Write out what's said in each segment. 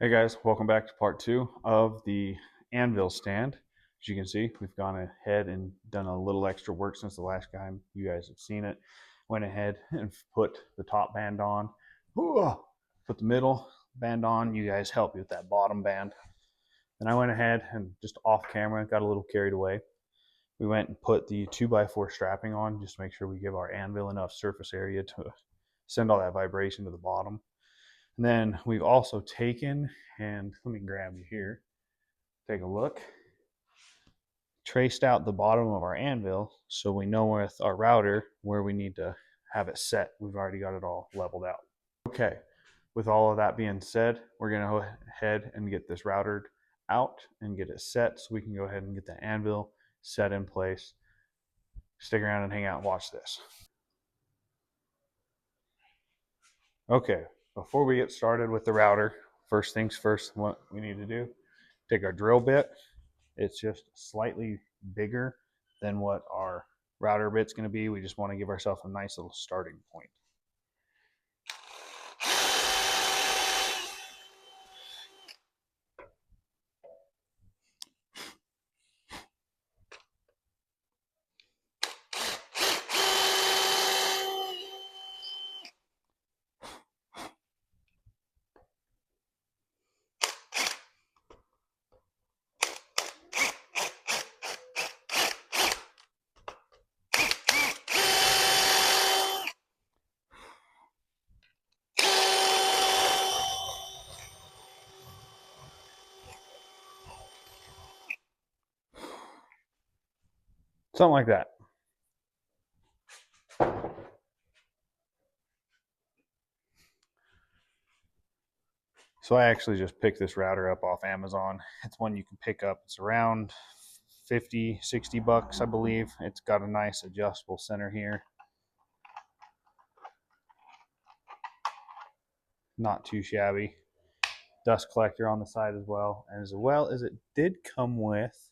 Hey guys, welcome back to part two of the Anvil stand. As you can see, we've gone ahead and done a little extra work since the last time you guys have seen it. Went ahead and put the top band on, put the middle band on. You guys helped me with that bottom band. Then I went ahead and just off camera, got a little carried away. We went and put the 2x4 strapping on just to make sure we give our anvil enough surface area to send all that vibration to the bottom. And then we've also taken, and let me grab you here, take a look, traced out the bottom of our anvil so we know with our router where we need to have it set. We've already got it all leveled out. Okay, with all of that being said, we're going to go ahead and get this routered out and get it set so we can go ahead and get the anvil set in place. Stick around and hang out and watch this. Okay. Before we get started with the router, first things first, what we need to do, take our drill bit. It's just slightly bigger than what our router bit's going to be. We just want to give ourselves a nice little starting point. Something like that. So I actually just picked this router up off Amazon. It's one you can pick up. It's around 50, 60 bucks, I believe. It's got a nice adjustable center here. Not too shabby. Dust collector on the side as well as it did come with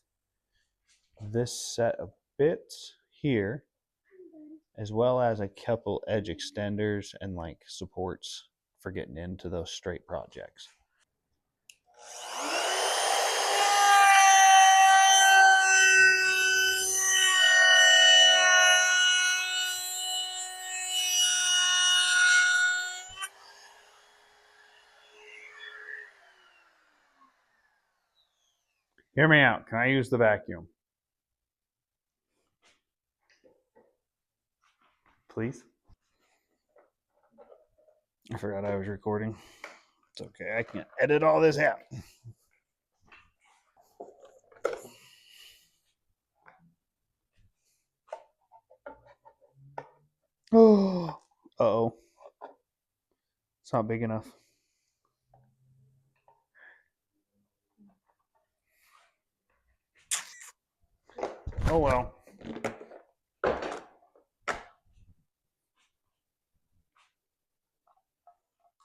this set of bits here, as well as a couple edge extenders and like supports for getting into those straight projects. Hear me out. Can I use the vacuum? Please? I forgot I was recording. It's okay. I can edit all this out. Oh, uh-oh. It's not big enough. Oh well.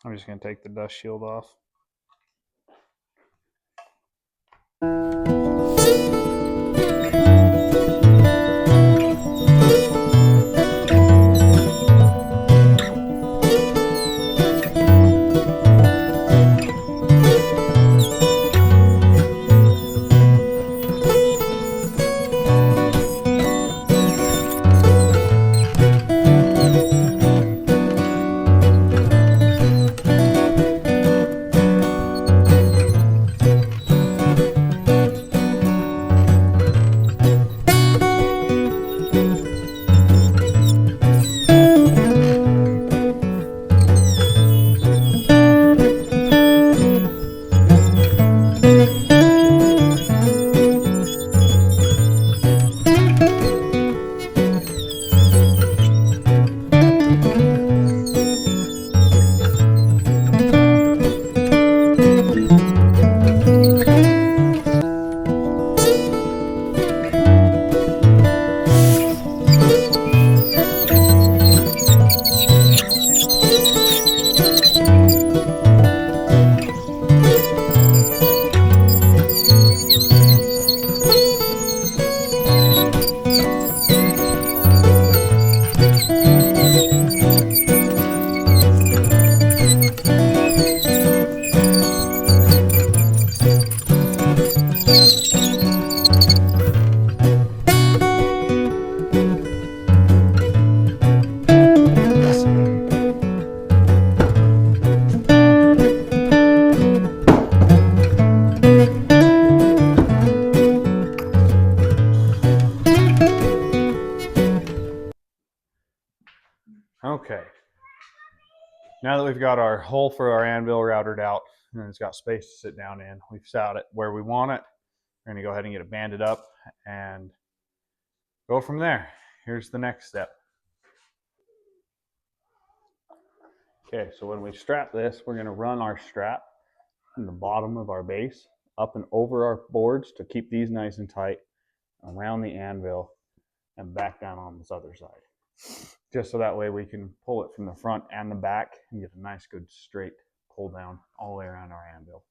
I'm just going to take the dust shield off. Okay, now that we've got our hole for our anvil routed out and it's got space to sit down in, we've set it where we want it. We're gonna go ahead and get it banded up and go from there. Here's the next step. Okay, so when we strap this, we're gonna run our strap from the bottom of our base up and over our boards to keep these nice and tight around the anvil and back down on this other side. Just so that way we can pull it from the front and the back and get a nice good straight pull down all the way around our anvil.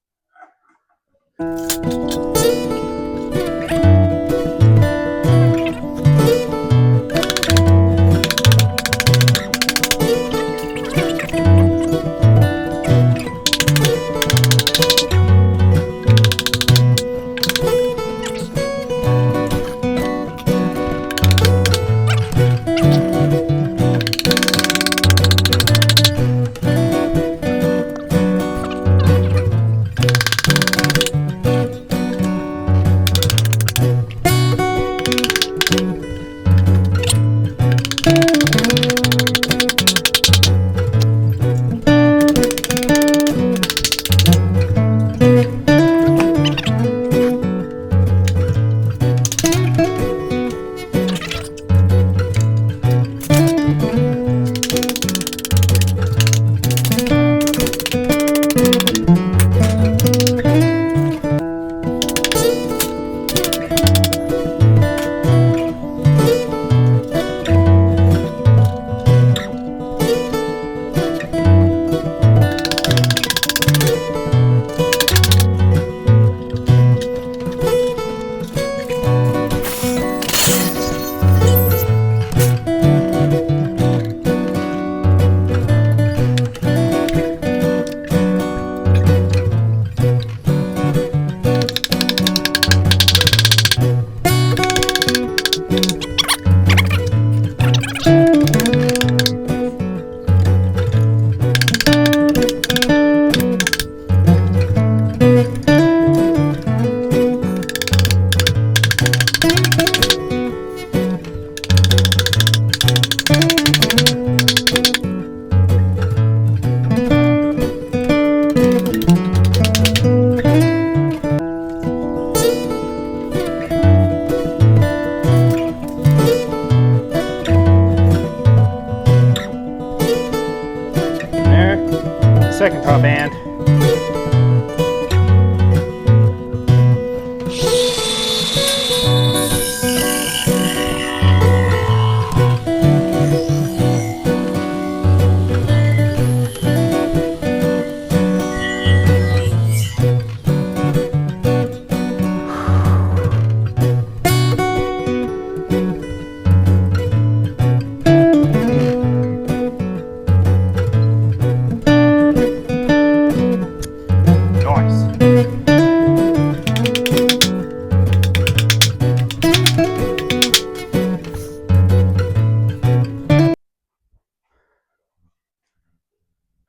Second top band.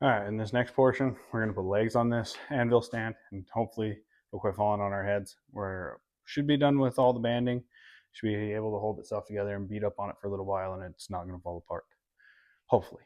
All right, in this next portion, we're gonna put legs on this anvil stand and hopefully it'll quit falling on our heads. We should be done with all the banding. Should be able to hold itself together and beat up on it for a little while and it's not gonna fall apart. Hopefully.